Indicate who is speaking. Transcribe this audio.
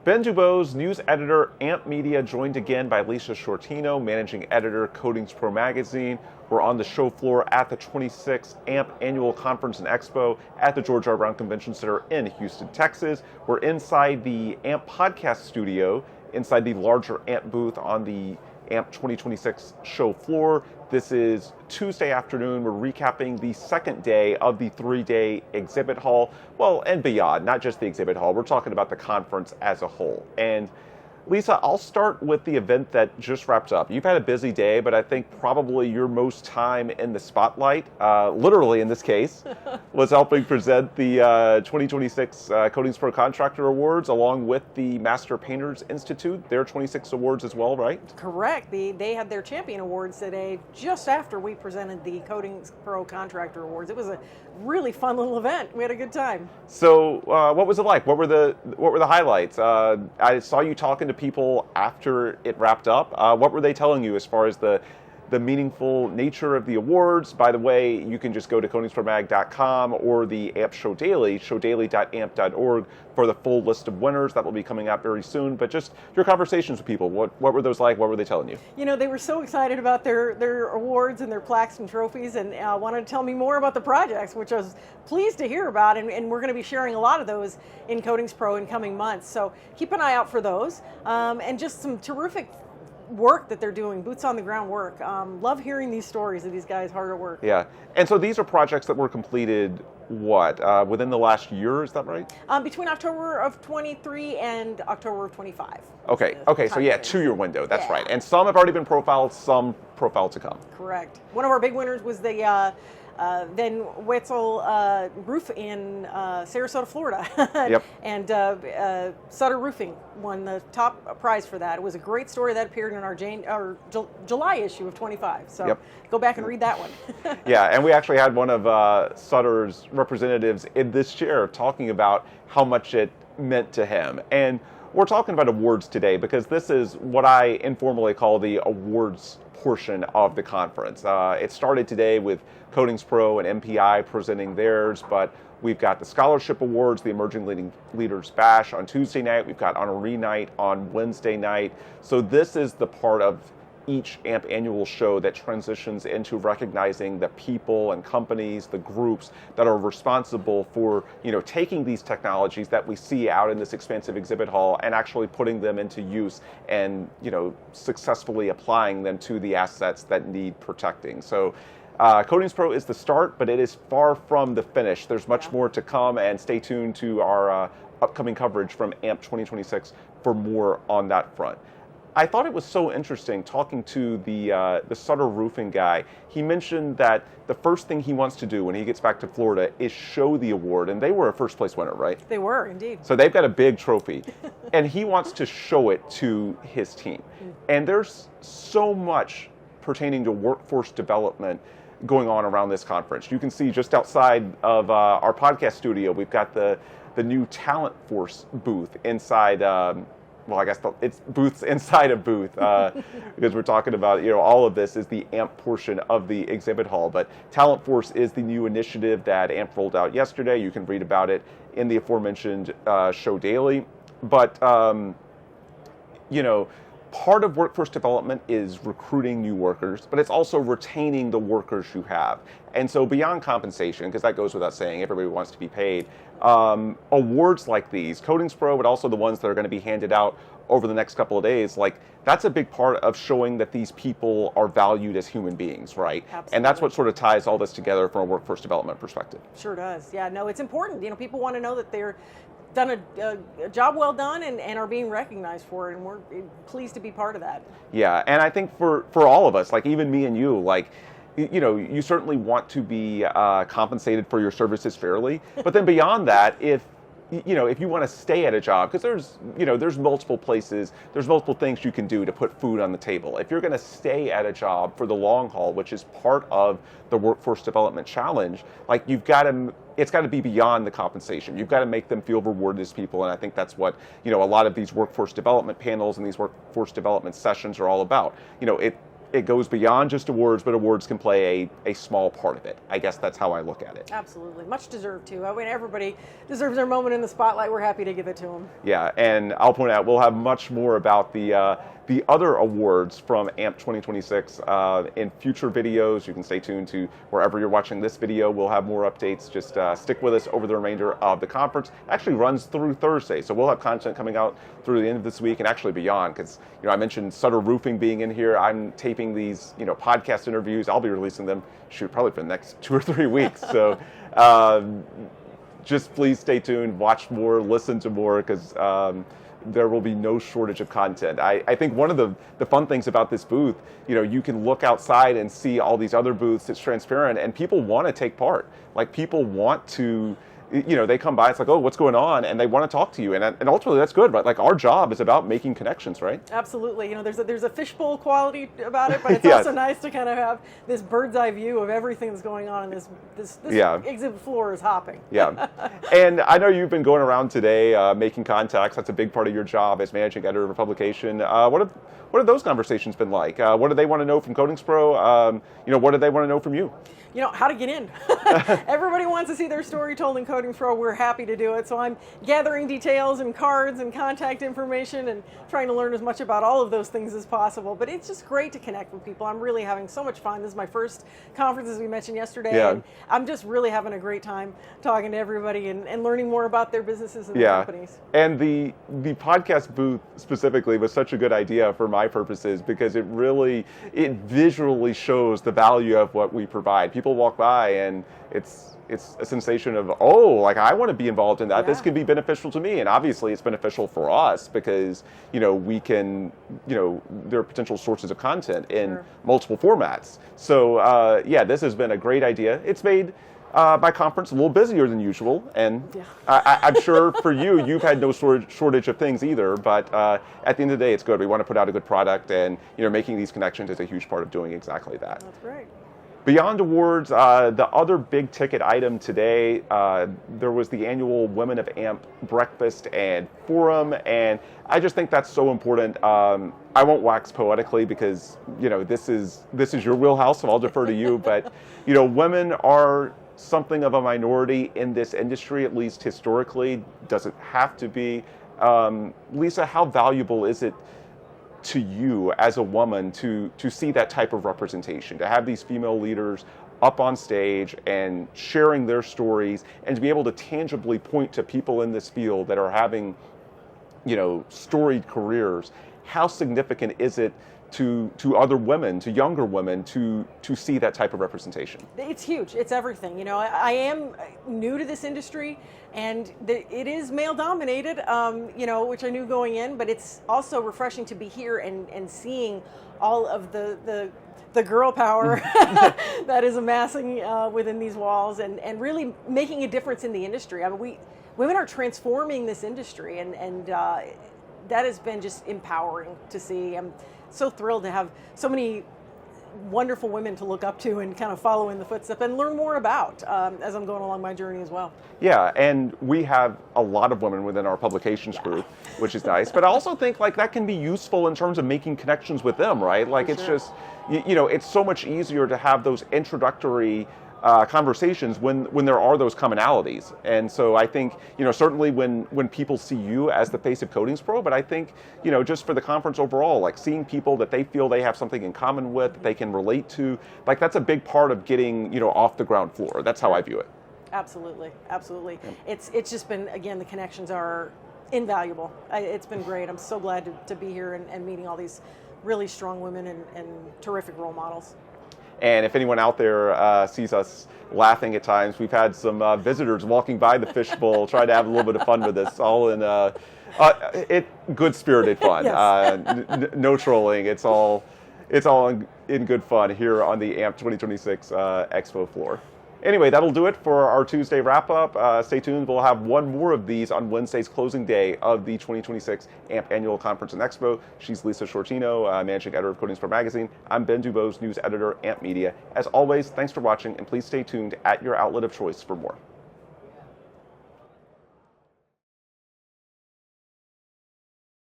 Speaker 1: Ben DuBose, news editor, AMP Media, joined again by Lisa Sciortino, managing editor, CoatingsPro Magazine. We're on the show floor at the 26th AMP Annual Conference and Expo at the George R. Brown Convention Center in Houston, Texas. We're inside the AMP podcast studio, inside the larger AMP booth on the AMP 2026 show floor. This is Tuesday afternoon. We're recapping the second day of the three-day exhibit hall. Well, and beyond, not just the exhibit hall. We're talking about the conference as a whole. And Lisa, I'll start with the event that just wrapped up. You've had a busy day, but I think probably your most time in the spotlight, literally in this case, was helping present the 2026 CoatingsPro Contractor Awards, along with the Master Painters Institute, their 26 awards as well, right?
Speaker 2: Correct. They had their Champion Awards today, just after we presented the CoatingsPro Contractor Awards. It was a really fun little event. We had a good time.
Speaker 1: So, what was it like? What were the highlights? I saw you talking to people after it wrapped up. What were they telling you as far as the meaningful nature of the awards? By the way, you can just go to CoatingsProMag.com or the AMP Show Daily, showdaily.amp.org, for the full list of winners. That will be coming out very soon. But just your conversations with people, what were those like? What were they telling you?
Speaker 2: You know, they were so excited about their awards and their plaques and trophies, and wanted to tell me more about the projects, which I was pleased to hear about. And we're going to be sharing a lot of those in CoatingsPro in coming months. So keep an eye out for those. And just some terrific work that they're doing, boots on the ground work. Love hearing these stories of these guys hard at work.
Speaker 1: Yeah, and so these are projects that were completed, within the last year, is that right?
Speaker 2: Between October of 23 and October of 25.
Speaker 1: Okay, so yeah, 2-year window, that's right. And some have already been profiled, some profiled to come.
Speaker 2: Correct. One of our big winners was the then Wetzel roof in Sarasota, Florida.
Speaker 1: Yep.
Speaker 2: And Sutter Roofing won the top prize for that. It was a great story that appeared in our July issue of 25. So go back and read that one.
Speaker 1: Yeah, and we actually had one of Sutter's representatives in this chair talking about how much it meant to him. And we're talking about awards today because this is what I informally call the awards portion of the conference. It started today with CoatingsPro and MPI presenting theirs, but we've got the Scholarship Awards, the Emerging Leaders Bash on Tuesday night. We've got Honoree Night on Wednesday night. So this is the part of each AMP annual show that transitions into recognizing the people and companies, the groups that are responsible for, taking these technologies that we see out in this expansive exhibit hall and actually putting them into use and, successfully applying them to the assets that need protecting. So CoatingsPro is the start, but it is far from the finish. There's much more to come, and stay tuned to our upcoming coverage from AMP 2026 for more on that front. I thought it was so interesting talking to the Sutter Roofing guy. He mentioned that the first thing he wants to do when he gets back to Florida is show the award, and they were a first place winner, right?
Speaker 2: They were, indeed.
Speaker 1: So they've got a big trophy, and he wants to show it to his team. And there's so much pertaining to workforce development going on around this conference. You can see just outside of our podcast studio, we've got the new Talent Force booth inside. Well, I guess it's booths inside a booth because we're talking about, all of this is the AMP portion of the exhibit hall. But Talent Force is the new initiative that AMP rolled out yesterday. You can read about it in the aforementioned Show Daily. But, part of workforce development is recruiting new workers, but it's also retaining the workers you have. And so beyond compensation, because that goes without saying, everybody wants to be paid, awards like these, CoatingsPro, but also the ones that are going to be handed out over the next couple of days, that's a big part of showing that these people are valued as human beings, right?
Speaker 2: Absolutely.
Speaker 1: And that's what sort of ties all this together from a workforce development perspective.
Speaker 2: Sure does. Yeah, no, it's important. People want to know that they're done a job well done and are being recognized for it, and we're pleased to be part of that.
Speaker 1: Yeah, and I think for all of us, even me and you, you certainly want to be compensated for your services fairly, but then beyond that, if you want to stay at a job, because there's multiple places, there's multiple things you can do to put food on the table. If you're going to stay at a job for the long haul, which is part of the workforce development challenge, it's got to be beyond the compensation. You've got to make them feel rewarded as people, and I think that's what a lot of these workforce development panels and these workforce development sessions are all about. it goes beyond just awards, but awards can play a small part of it. I guess that's how I look at it.
Speaker 2: Absolutely. Much deserved, too. I mean, everybody deserves their moment in the spotlight. We're happy to give it to them.
Speaker 1: Yeah, and I'll point out we'll have much more about the other awards from AMP 2026 in future videos. You can stay tuned to wherever you're watching this video. We'll have more updates. Just stick with us over the remainder of the conference. It actually runs through Thursday, so we'll have content coming out through the end of this week and actually beyond, because I mentioned Sutter Roofing being in here. I'm taping these podcast interviews. I'll be releasing them probably for the next 2 or 3 weeks. So just please stay tuned, watch more, listen to more, because there will be no shortage of content. I think one of the fun things about this booth, you can look outside and see all these other booths. It's transparent, and people want to take part. Like, people want to, they come by, it's like, oh, what's going on? And they want to talk to you. And ultimately, that's good, right? Like, our job is about making connections, right?
Speaker 2: Absolutely. There's a fishbowl quality about it, but it's
Speaker 1: Yes.
Speaker 2: also nice to kind of have this bird's eye view of everything that's going on, and this exhibit floor is hopping.
Speaker 1: Yeah. And I know you've been going around today making contacts. That's a big part of your job as managing editor of a publication. What have those conversations been like? What do they want to know from CoatingsPro? What do they want to know from you?
Speaker 2: How to get in. Everybody wants to see their story told in CoatingsPro. We're happy to do it. So I'm gathering details and cards and contact information and trying to learn as much about all of those things as possible. But it's just great to connect with people. I'm really having so much fun. This is my first conference, as we mentioned yesterday.
Speaker 1: Yeah.
Speaker 2: And I'm just really having a great time talking to everybody and learning more about their businesses and their companies.
Speaker 1: And the podcast booth specifically was such a good idea for my purposes, because it visually shows the value of what we provide. People walk by and it's a sensation of, I want to be involved in that.
Speaker 2: Yeah.
Speaker 1: This could be beneficial to me. And obviously it's beneficial for us because, we can, there are potential sources of content in multiple formats. So, this has been a great idea. It's made my conference a little busier than usual. And I'm sure for you've had no shortage of things either. But at the end of the day, it's good. We want to put out a good product, and, making these connections is a huge part of doing exactly that.
Speaker 2: That's great.
Speaker 1: Beyond awards, the other big ticket item today, there was the annual Women of AMP breakfast and forum, and I just think that's so important. I won't wax poetically because this is your wheelhouse, so I'll defer to you. But women are something of a minority in this industry, at least historically. Doesn't have to be. Lisa, how valuable is it to you as a woman to see that type of representation, to have these female leaders up on stage and sharing their stories, and to be able to tangibly point to people in this field that are having, storied careers? How significant is it to other women, to younger women, to see that type of representation?
Speaker 2: It's huge. It's everything. I am new to this industry, and it is male dominated, which I knew going in, but it's also refreshing to be here and seeing all of the girl power that is amassing within these walls, and really making a difference in the industry. I mean, women are transforming this industry, and that has been just empowering to see. I'm so thrilled to have so many wonderful women to look up to and kind of follow in the footsteps and learn more about as I'm going along my journey as well.
Speaker 1: Yeah, and we have a lot of women within our publications group, which is nice. But I also think that can be useful in terms of making connections with them, right? It's just, it's so much easier to have those introductory conversations when there are those commonalities. And so I think, certainly when people see you as the face of CoatingsPro, but I think, just for the conference overall, seeing people that they feel they have something in common with, that they can relate to, that's a big part of getting, off the ground floor. That's how I view it.
Speaker 2: Absolutely. Absolutely. Yeah. It's just been, again, the connections are invaluable. It's been great. I'm so glad to be here and meeting all these really strong women and terrific role models.
Speaker 1: And if anyone out there sees us laughing at times, we've had some visitors walking by the fishbowl trying to have a little bit of fun with us, all in good-spirited fun.
Speaker 2: Yes.
Speaker 1: No trolling. It's all in good fun here on the AMP 2026 Expo floor. Anyway, that'll do it for our Tuesday wrap-up. Stay tuned. We'll have one more of these on Wednesday's closing day of the 2026 AMP Annual Conference and Expo. She's Lisa Sciortino, managing editor of CoatingsPro Magazine. I'm Ben DuBose, news editor, AMP Media. As always, thanks for watching, and please stay tuned at your outlet of choice for more.